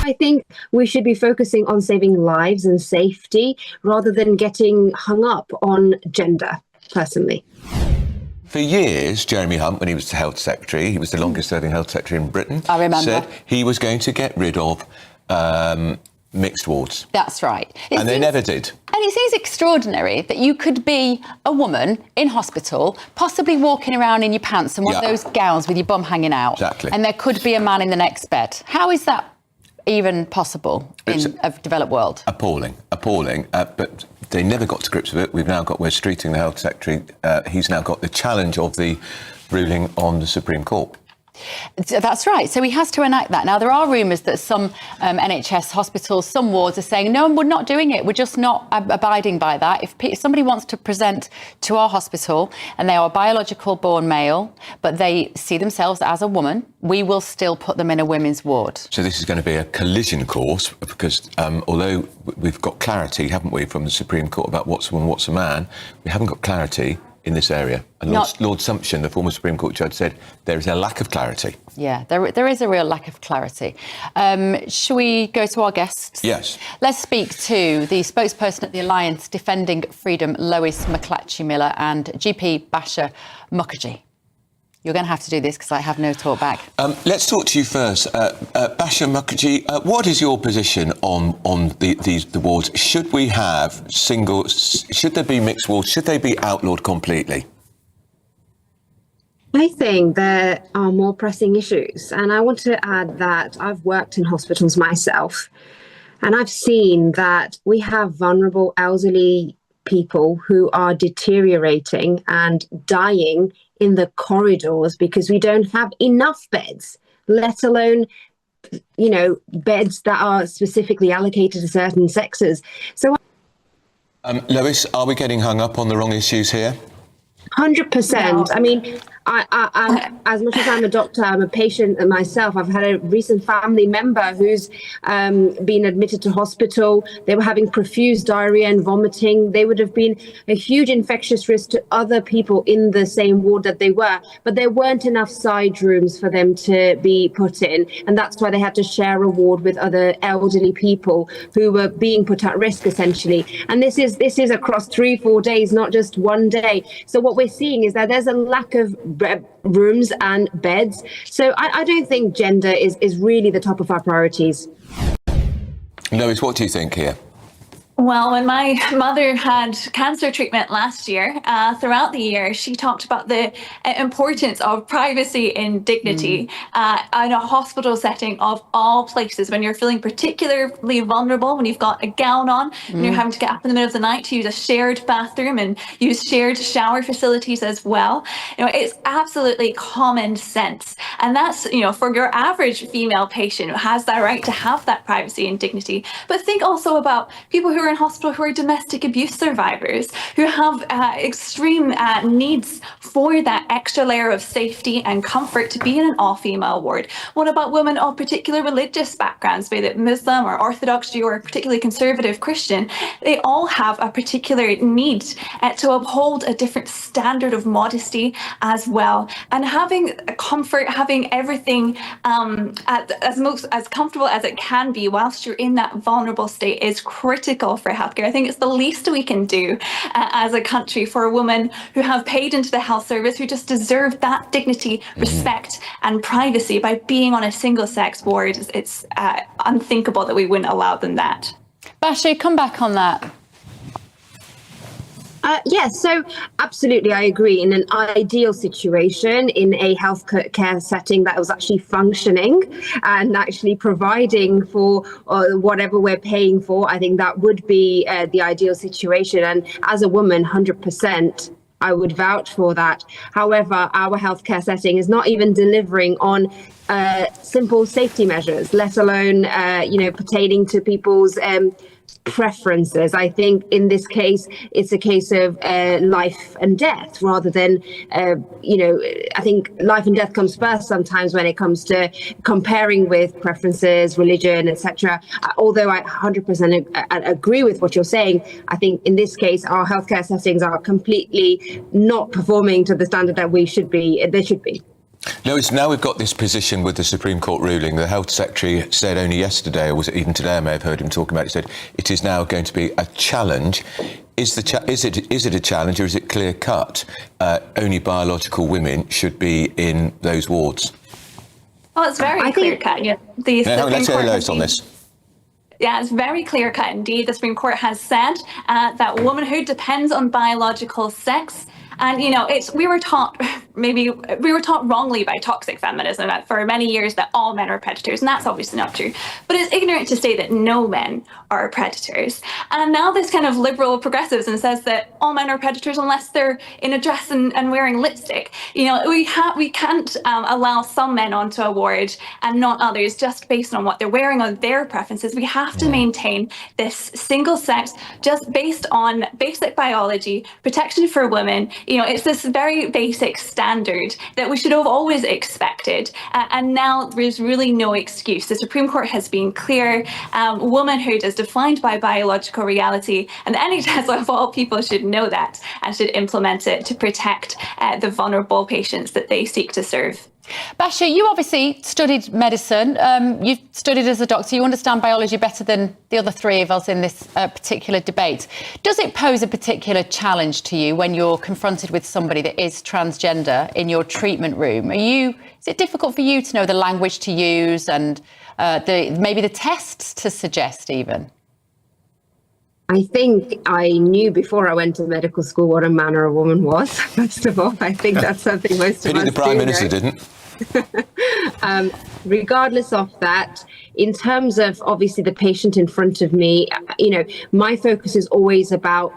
I think we should be focusing on saving lives and safety rather than getting hung up on gender, personally. For years, Jeremy Hunt, when he was the Health Secretary, he was the longest-serving Health Secretary in Britain, I remember, said he was going to get rid of mixed wards. That's right. And they never did. And it seems extraordinary that you could be a woman in hospital, possibly walking around in your pants and one of those gowns with your bum hanging out. Exactly. And there could be a man in the next bed. How is that even possible in a developed world? Appalling. But they never got to grips with it. We're streeting the Health Secretary. He's now got the challenge of the ruling on the Supreme Court. That's right. So he has to enact that. Now, there are rumours that some NHS hospitals, some wards are saying, no, we're not doing it. We're just not abiding by that. If somebody wants to present to our hospital and they are a biological born male, but they see themselves as a woman, we will still put them in a women's ward. So this is going to be a collision course because although we've got clarity, haven't we, from the Supreme Court about what's a woman, what's a man, we haven't got clarity in this area. And Lord Sumption, the former Supreme Court judge, said there is a lack of clarity. Yeah, there is a real lack of clarity. Shall we go to our guests? Yes. Let's speak to the spokesperson at the Alliance Defending Freedom, Lois McClatchy-Miller, and GP Basha Mukherjee. You're going to have to do this because I have no talk back. Let's talk to you first. Basha Mukherjee, what is your position on the wards? Should we have should there be mixed wards? Should they be outlawed completely? I think there are more pressing issues. And I want to add that I've worked in hospitals myself, and I've seen that we have vulnerable elderly people who are deteriorating and dying in the corridors because we don't have enough beds, let alone, beds that are specifically allocated to certain sexes. So, Lois, are we getting hung up on the wrong issues here? 100%. I mean, I'm, as much as I'm a doctor, I'm a patient myself. I've had a recent family member who's been admitted to hospital. They were having profuse diarrhea and vomiting. They would have been a huge infectious risk to other people in the same ward that they were, but there weren't enough side rooms for them to be put in. And that's why they had to share a ward with other elderly people who were being put at risk, essentially. And this is across 3-4 days, not just one day. So what we're seeing is that there's a lack of rooms and beds. So I don't think gender is really the top of our priorities. Lois, what do you think here? Well, when my mother had cancer treatment last year, throughout the year, she talked about the importance of privacy and dignity in a hospital setting of all places. When you're feeling particularly vulnerable, when you've got a gown on and you're having to get up in the middle of the night to use a shared bathroom and use shared shower facilities as well. It's absolutely common sense. And that's, for your average female patient who has that right to have that privacy and dignity. But think also about people who are in hospital who are domestic abuse survivors, who have extreme needs for that extra layer of safety and comfort to be in an all-female ward. What about women of particular religious backgrounds, be it Muslim or Orthodox Jew or particularly conservative Christian? They all have a particular need to uphold a different standard of modesty as well. And having comfort, having everything as comfortable as it can be whilst you're in that vulnerable state is critical for healthcare. I think it's the least we can do as a country for a woman who have paid into the health service, who just deserve that dignity, respect and privacy by being on a single-sex ward. It's unthinkable that we wouldn't allow them that. Basha, come back on that. Yes, so absolutely, I agree. In an ideal situation, in a healthcare setting that was actually functioning and actually providing for whatever we're paying for, I think that would be the ideal situation. And as a woman, 100%. I would vouch for that. However, our healthcare setting is not even delivering on simple safety measures, let alone, pertaining to people's preferences. I think in this case, it's a case of life and death rather than, I think life and death comes first sometimes when it comes to comparing with preferences, religion, etc. Although I 100% agree with what you're saying, I think in this case, our healthcare settings are completely not performing to the standard that they should be. Lois, now we've got this position with the Supreme Court ruling. The Health Secretary said only yesterday, or was it even today, I may have heard him talking about it, said it is now going to be a challenge. Is it a challenge, or is it clear cut? Only biological women should be in those wards. Well, it's very clear cut. Yeah, let's hear Lois on this. Yeah, it's very clear cut indeed. The Supreme Court has said that womanhood depends on biological sex. And, you know, we were taught wrongly by toxic feminism for many years that all men are predators, and that's obviously not true. But it's ignorant to say that no men are predators. And now this kind of liberal progressivism says that all men are predators unless they're in a dress and wearing lipstick. You know, we can't allow some men onto a ward and not others just based on what they're wearing or their preferences. We have to maintain this single sex just based on basic biology, protection for women. You know, it's this very basic standard that we should have always expected. And now there's really no excuse. The Supreme Court has been clear. Womanhood is defined by biological reality. And the NHS, of all people, should know that and should implement it to protect the vulnerable patients that they seek to serve. Basha, you obviously studied medicine. You've studied as a doctor. You understand biology better than the other three of us in this particular debate. Does it pose a particular challenge to you when you're confronted with somebody that is transgender in your treatment room? Is it difficult for you to know the language to use and maybe the tests to suggest even? I think I knew before I went to medical school what a man or a woman was, first of all. I think that's something most of us the Prime do Minister know. didn't. Regardless of that, in terms of obviously the patient in front of me, you know, my focus is always about,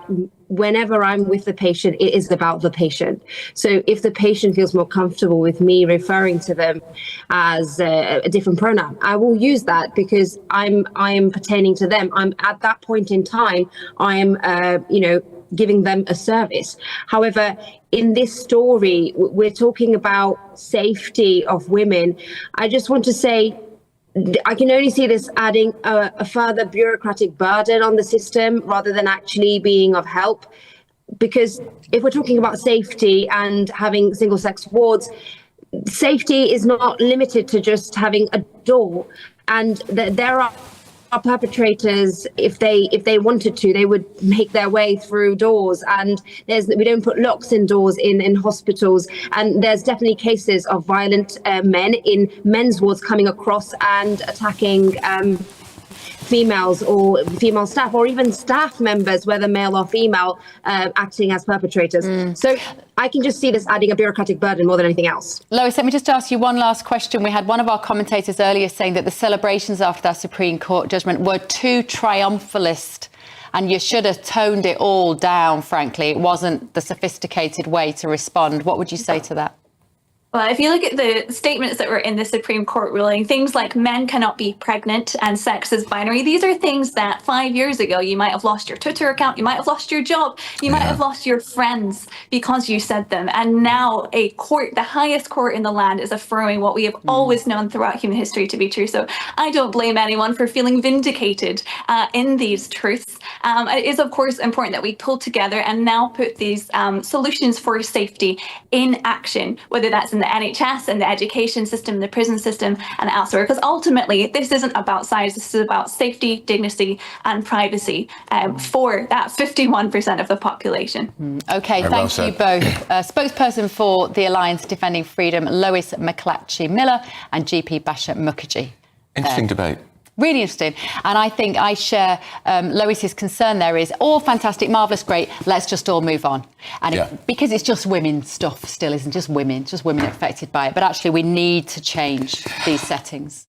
whenever I'm with the patient, it is about the patient. So if the patient feels more comfortable with me referring to them as a different pronoun, I will use that because I am pertaining to them. I'm at that point in time, I am, giving them a service. However, in this story, we're talking about safety of women. I just want to say, I can only see this adding a further bureaucratic burden on the system rather than actually being of help. Because if we're talking about safety and having single-sex wards, safety is not limited to just having a door. And there are perpetrators, if they wanted to, they would make their way through doors, and we don't put locks in doors in hospitals, and there's definitely cases of violent men in men's wards coming across and attacking females or female staff, or even staff members, whether male or female, acting as perpetrators. So I can just see this adding a bureaucratic burden more than anything else. Lois, let me just ask you one last question. We had one of our commentators earlier saying that the celebrations after that Supreme Court judgment were too triumphalist, and you should have toned it all down, frankly. It wasn't the sophisticated way to respond. What would you say to that? Well, if you look at the statements that were in the Supreme Court ruling, things like men cannot be pregnant and sex is binary, these are things that 5 years ago you might have lost your Twitter account, you might have lost your job, you might have lost your friends because you said them. And now a court, the highest court in the land, is affirming what we have always known throughout human history to be true. So I don't blame anyone for feeling vindicated in these truths. It is, of course, important that we pull together and now put these solutions for safety in action, whether that's in the NHS and the education system, the prison system, and elsewhere. Because ultimately, this isn't about size. This is about safety, dignity, and privacy for that 51% of the population. OK, thank you both. Spokesperson for the Alliance Defending Freedom, Lois McClatchy-Miller, and GP Basha Mukherjee. Interesting debate. Really interesting. And I think I share Lois's concern there is all fantastic, marvellous, great. Let's just all move on. And because it's just women stuff still, isn't just women affected by it. But actually, we need to change these settings.